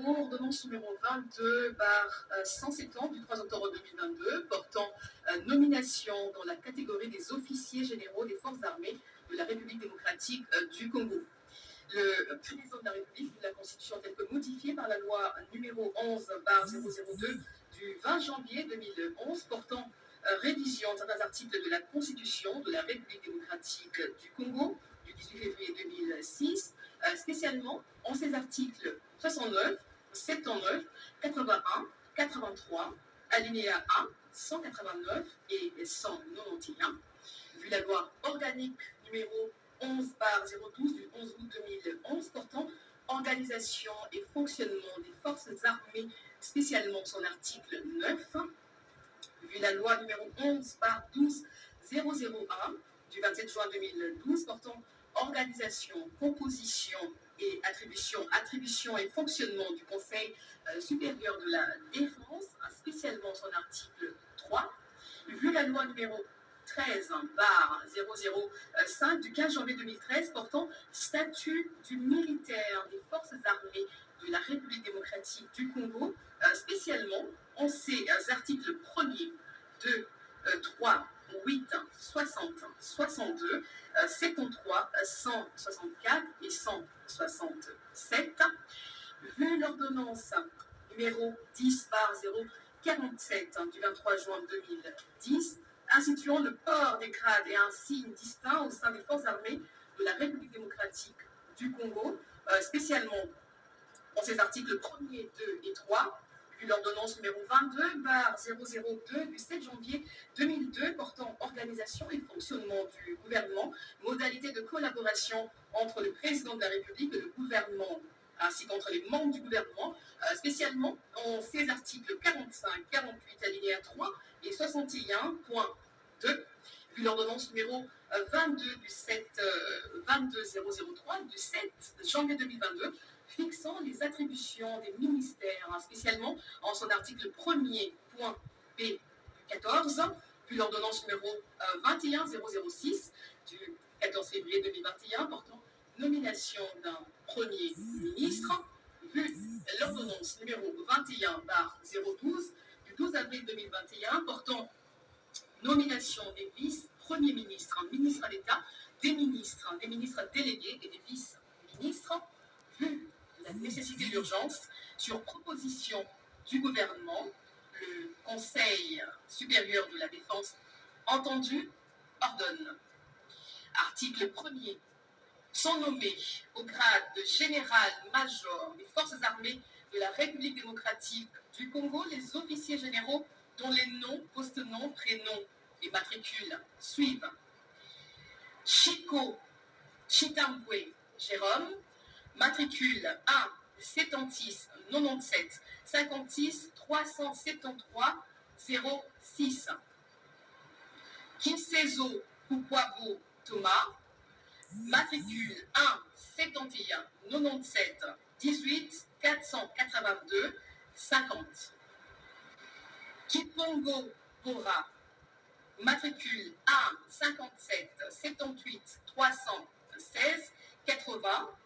Congo, ordonnance numéro 22 par 170 du 3 octobre 2022 portant nomination dans la catégorie des officiers généraux des forces armées de la République démocratique du Congo. Le président de la République de la Constitution telle que modifiée par la loi numéro 11 par 002 du 20 janvier 2011 portant révision de certains articles de la Constitution de la République démocratique du Congo du 18 février 2006, spécialement en ses articles 69, 79, 81, 83, alinéa 1, 189 et 191, vu la loi organique numéro 11 par 012 du 11 août 2011 portant organisation et fonctionnement des forces armées, spécialement son article 9, vu la loi numéro 11 par 12 001 du 27 juin 2012 portant organisation, composition et attribution et fonctionnement du Conseil supérieur de la défense, spécialement son article 3, vu la loi numéro 13 bar 005 du 15 janvier 2013 portant statut du militaire des forces armées de la République démocratique du Congo, spécialement en ses articles 1er, 2, 3, 8, 60, 62, 73, 164 et 167, vu l'ordonnance numéro 10 par 047 du 23 juin 2010, instituant le port des grades et un signe distinct au sein des forces armées de la République démocratique du Congo, spécialement en ses articles 1er, 2 et 3, vu l'ordonnance numéro 22 bar 002 du 7 janvier 2002 portant organisation et fonctionnement du gouvernement, modalité de collaboration entre le président de la République et le gouvernement, ainsi qu'entre les membres du gouvernement, spécialement en ses articles 45, 48, alinéa 3 et 61.2, vu l'ordonnance numéro 22 du 22003 du 7 janvier 2022, fixant les attributions des ministères, spécialement en son article 1er, point B 14, vu l'ordonnance numéro 21006 du 14 février 2021 portant nomination d'un premier ministre, vu l'ordonnance numéro 21 bar 012 du 12 avril 2021 portant nomination des vice-premiers ministres, ministres d'État, des ministres délégués et des vice-ministres, vu la nécessité d'urgence sur proposition du gouvernement, le Conseil supérieur de la défense entendu ordonne. Article 1er. Sont nommés au grade de général-major des forces armées de la République démocratique du Congo les officiers généraux dont les noms, post-noms, prénoms et matricules suivent. Chico Chitambwe Jérôme, matricule 1 76 97 56 373 06. Kinsezo Kukwabo Thomas, matricule 1 71 97 18 482 50. Kipongo Bora, matricule 1 57 78 316 80.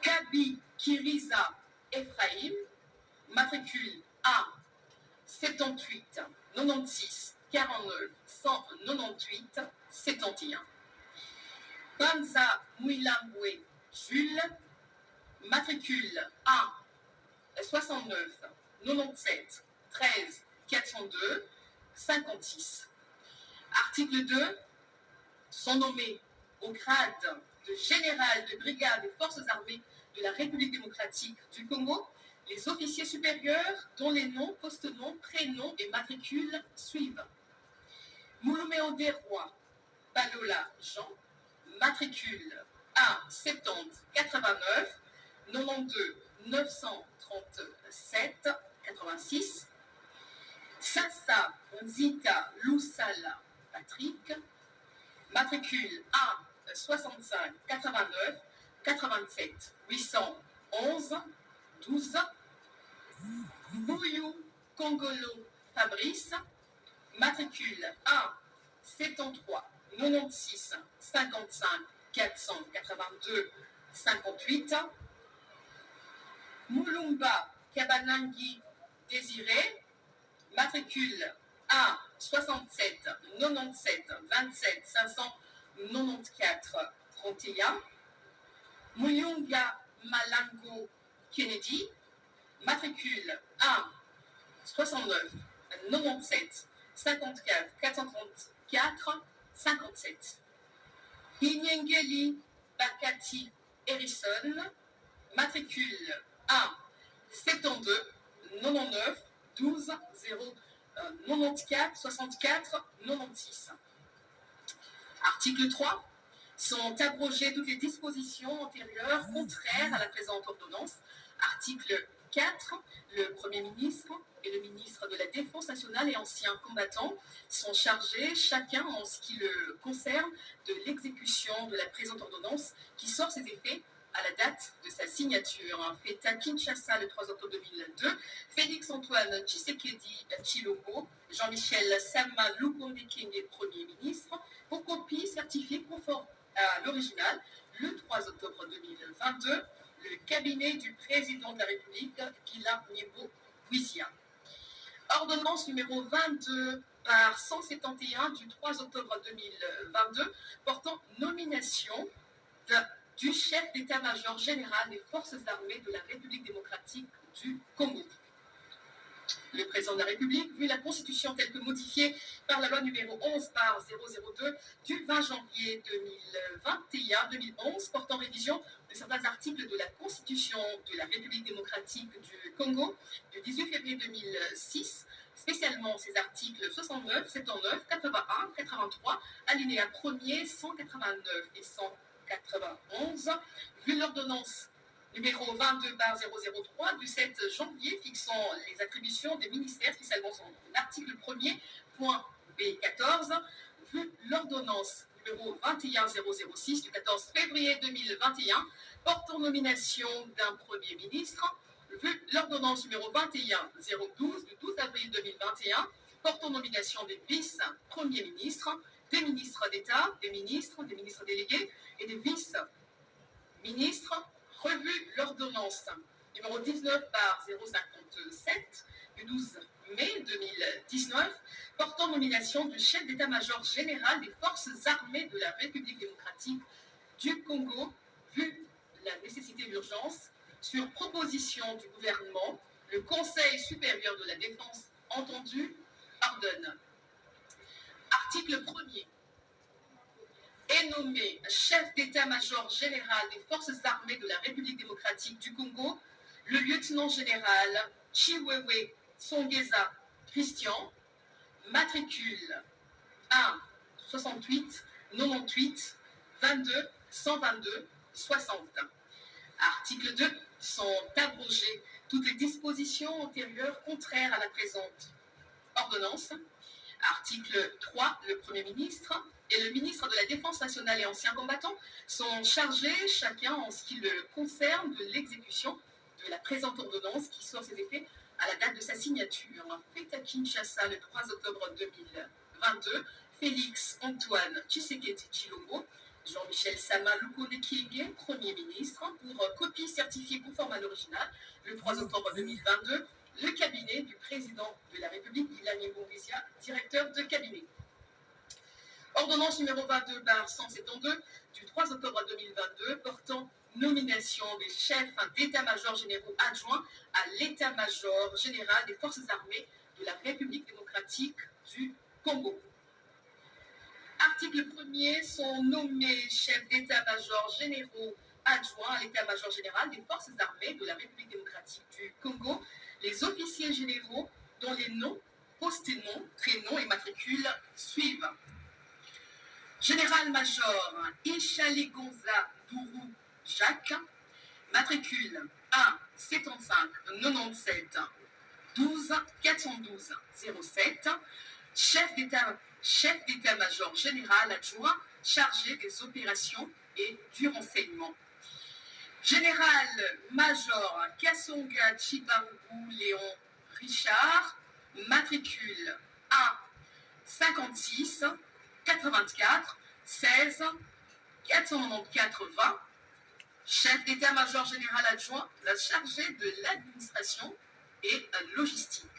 Kabi Kiriza Ephraim, matricule 1 78 96 49 198 71. Banza Mouilambwe Jules, matricule 1 69 97 13 402 56. Article 2. Sont nommés au grade de général de brigade des forces armées de la République démocratique du Congo les officiers supérieurs dont les noms, post-noms, prénoms et matricules suivent. Mouloméo Desrois Balola Jean, matricule 1 70 89 92 937 86. Sassa Nzita Lusala Patrick, matricule 1 65 89 87 811 12. Bouyou Congolo Fabrice, matricule 1 73 96 55 482 58. Moulumba Kabanangi Désiré, matricule 1 67 97 27 594 31. Muyunga Malango Kennedy, matricule 1 69 97 54 434 57. Hinyengeli Bakati Harrison, matricule 1 72 99 12 0 94 64 96. Article 3. Sont abrogées toutes les dispositions antérieures contraires à la présente ordonnance. Article 4. Le Premier ministre et le ministre de la Défense nationale et anciens combattants sont chargés, chacun en ce qui le concerne, de l'exécution de la présente ordonnance qui sort ses effets à la date de sa signature. Fait à Kinshasa le 3 octobre 2002, Félix-Antoine Tshisekedi Tshilombo, Jean-Michel Sama Lukonde Kyenge, Premier ministre, pour copie certifiée conforme à l'original, le 3 octobre 2022, le cabinet du président de la République, Guillaume Nebo Guizia. Ordonnance numéro 22 par 171 du 3 octobre 2022 portant nomination du chef d'état-major général des forces armées de la République démocratique du Congo. Le président de la République, vu la Constitution telle que modifiée par la loi numéro 11 par 002 du 20 janvier 2021-2011 portant révision de certains articles de la Constitution de la République démocratique du Congo du 18 février 2006, spécialement ces articles 69, 79, 81, 83, alinéa 1er, 189 et 191, vu l'ordonnance numéro 22 par 003 du 7 janvier fixant les attributions des ministères, spécialement son article 1er, point B14, vu l'ordonnance numéro 21006 du 14 février 2021 portant nomination d'un Premier ministre, vu l'ordonnance numéro 21012 du 12 avril 2021 portant nomination des vice-premiers ministres, des ministres d'État, des ministres délégués et des vice-ministres, revu l'ordonnance numéro 19 par 057 du 12 mai 2019 portant nomination du chef d'état-major général des forces armées de la République démocratique du Congo, vu la nécessité d'urgence, sur proposition du gouvernement, le Conseil supérieur de la défense entendu ordonne. Article 1er. Est nommé chef d'état-major général des forces armées de la République démocratique du Congo le lieutenant général Chiwewe Songeza Christian, matricule 1 68 98 22 122 60. Article 2. Sont abrogées toutes les dispositions antérieures contraires à la présente ordonnance. Article 3. Le Premier ministre et le ministre de la Défense nationale et anciens combattants sont chargés, chacun en ce qui le concerne, de l'exécution de la présente ordonnance qui sort ses effets à la date de sa signature. Fait à Kinshasa le 3 octobre 2022, Félix-Antoine Tshisekedi Tshilombo, Jean-Michel Sama Lukonde Kyenge, Premier ministre, pour copie certifiée conforme à l'original, le 3 octobre 2022, le cabinet du président de la République, Guillaume Nebo Guizia, directeur de cabinet. Ordonnance numéro 22 par 172 du 3 octobre 2022 portant nomination des chefs d'état-major généraux adjoints à l'état-major général des forces armées de la République démocratique du Congo. Article 1er, sont nommés chefs d'état-major généraux adjoints à l'état-major général des forces armées de la République démocratique du Congo les officiers généraux dont les noms, post-noms, prénoms et matricules suivent. Général-major Ishaligonza Dourou Jacques, matricule 1 75 97 12 412 07, chef d'état-major général adjoint chargé des opérations et du renseignement. Général-major Kassonga Chibarou Léon Richard, matricule 1 56 84 16 494 20, chef d'état-major général adjoint, chargé de l'administration et logistique.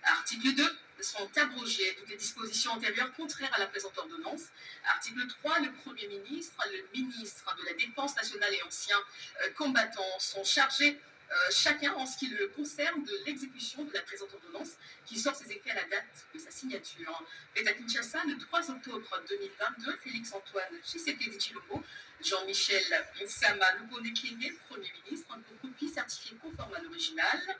Article 2, sont abrogées toutes les dispositions antérieures contraires à la présente ordonnance. Article 3, le Premier ministre, le ministre de la Défense nationale et anciens combattants sont chargés chacun en ce qui le concerne de l'exécution de la présente ordonnance qui sort ses effets à la date de sa signature. Fait à Kinshasa le 3 octobre 2022, Félix-Antoine Tshisekedi Tshilombo, Jean-Michel Sama Lukonde-Kenge, Premier ministre, pour copie certifiée conforme à l'original.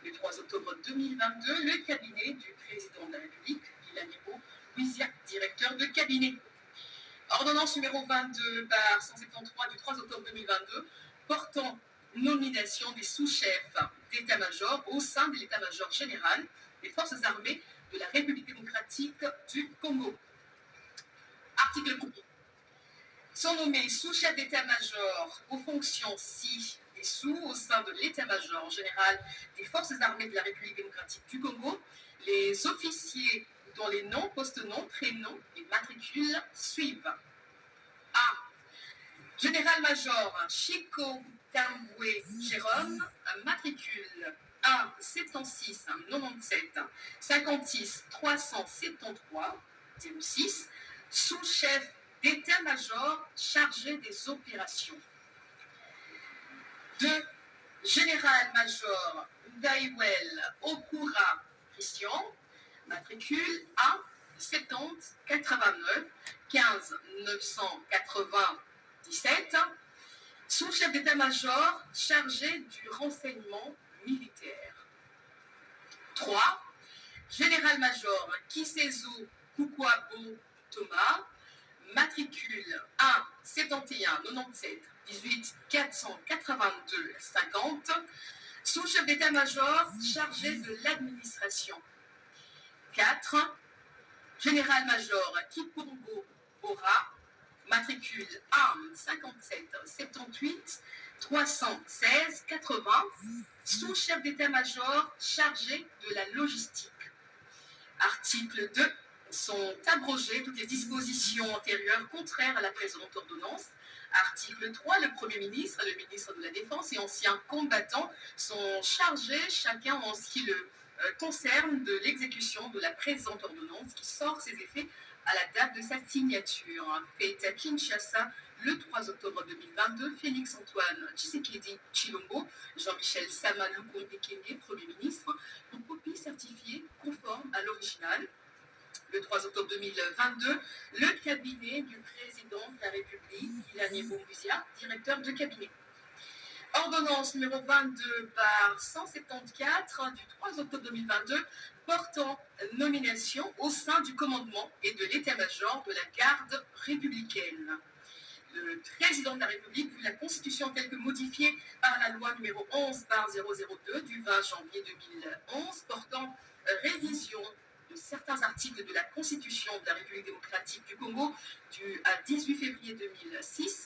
Le 3 octobre 2022, le cabinet du président de la République, Guillermo Buizia, directeur de cabinet. Ordonnance numéro 22/173 du 3 octobre 2022, portant nomination des sous-chefs d'état-major au sein de l'état-major général des forces armées de la République démocratique du Congo. Article 1er. Sont nommés sous-chefs d'état-major aux fonctions ci et sous au sein de l'état-major général des forces armées de la République démocratique du Congo les officiers dont les noms, post-noms, prénoms et matricules suivent. A. Général-major Chico Tamboué Jérôme, matricule 1 76 97 56 373 06, sous-chef d'état-major chargé des opérations. 2. Général-major Ndaiwel Okura Christian, matricule 1 70 89 15 997, sous-chef d'état-major chargé du renseignement militaire. 3. Général-major Kisezo Kukwabo Thomas, matricule 1 71 97 18 482 50, sous-chef d'état-major chargé de l'administration. 4. Général-major Kipongo Bora, matricule 1 57 78 316 80, sous-chef d'état-major chargé de la logistique. Article 2. Sont abrogées toutes les dispositions antérieures contraires à la présente ordonnance. Article 3. Le Premier ministre, le ministre de la Défense et anciens combattants sont chargés, chacun en ce qui le concerne, de l'exécution de la présente ordonnance qui sort ses effets à la date de sa signature. Fait à Kinshasa le 3 octobre 2022, Félix-Antoine Tshisekedi Tshilombo, Jean-Michel Sama Lukonde-Kenge, Premier ministre, pour copie certifiée conforme à l'original. Le 3 octobre 2022, le cabinet du président de la République, Guillermo Buizia, directeur de cabinet. Ordonnance numéro 22/174 du 3 octobre 2022, portant nomination au sein du commandement et de l'état-major de la garde républicaine. Le président de la République, vu la Constitution telle que modifiée par la loi numéro 11/002 du 20 janvier 2011, portant révision de certains articles de la Constitution de la République démocratique du Congo du 18 février 2006,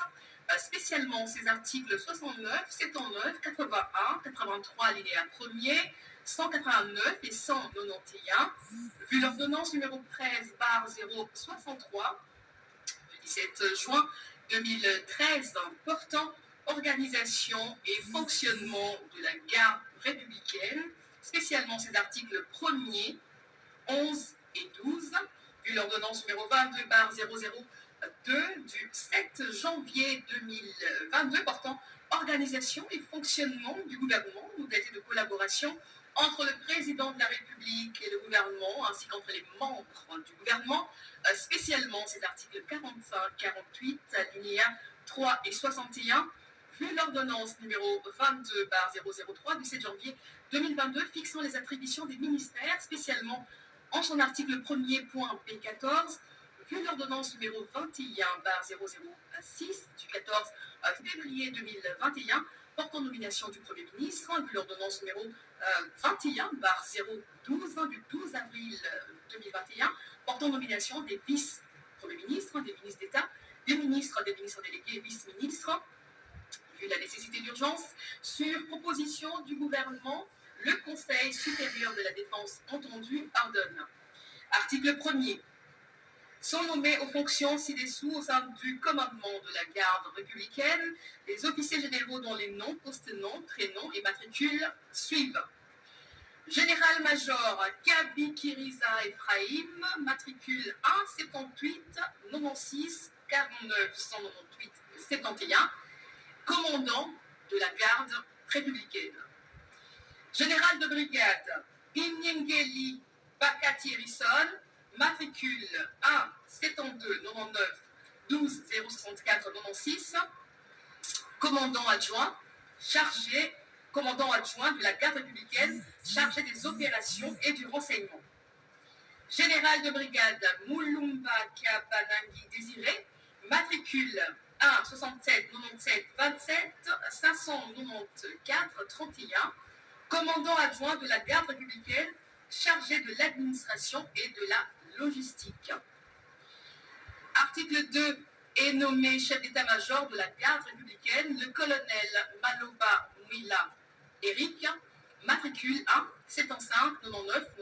spécialement ces articles 69, 79, 81, 83 alinéa 1er, 189 et 191, vu l'ordonnance numéro 13/063 du 17 juin 2013 portant organisation et fonctionnement de la garde républicaine, spécialement ces articles 1er, 11 et 12, vu l'ordonnance numéro 22/002 du 7 janvier 2022 portant organisation et fonctionnement du gouvernement, modalité de collaboration entre le président de la République et le gouvernement, ainsi qu'entre les membres du gouvernement, spécialement ces articles 45, 48, alinéas 3 et 61, vu l'ordonnance numéro 22/003 du 7 janvier 2022 fixant les attributions des ministères, spécialement en son article 1er point P14, vu l'ordonnance numéro 21/006 du 14 février 2021 portant nomination du Premier ministre, vu l'ordonnance numéro 21/012 du 12 avril 2021 portant nomination des vice-premiers ministres, des ministres d'État, des ministres délégués et vice-ministres, vu la nécessité d'urgence, sur proposition du gouvernement, le Conseil supérieur de la défense entendu ordonne. Article 1er. Sont nommés aux fonctions ci-dessous au sein du commandement de la garde républicaine les officiers généraux dont les noms, poste-noms, prénoms et matricules suivent. Général-major Kabi Kiriza Ephraim, matricule 1 78 96 49 198 71, commandant de la garde républicaine. Général de brigade Inyengeli Bakati Risson, matricule 1 72 99 12 064 96, commandant adjoint de la garde républicaine chargé des opérations et du renseignement. Général de brigade Moulumba Kabanangi Désiré, matricule 1 67 97 27 594 31, commandant adjoint de la garde républicaine chargé de l'administration et de la logistique. Article 2 est nommé chef d'état-major de la garde républicaine le colonel Maloba Mouila Eric, matricule 1 75 99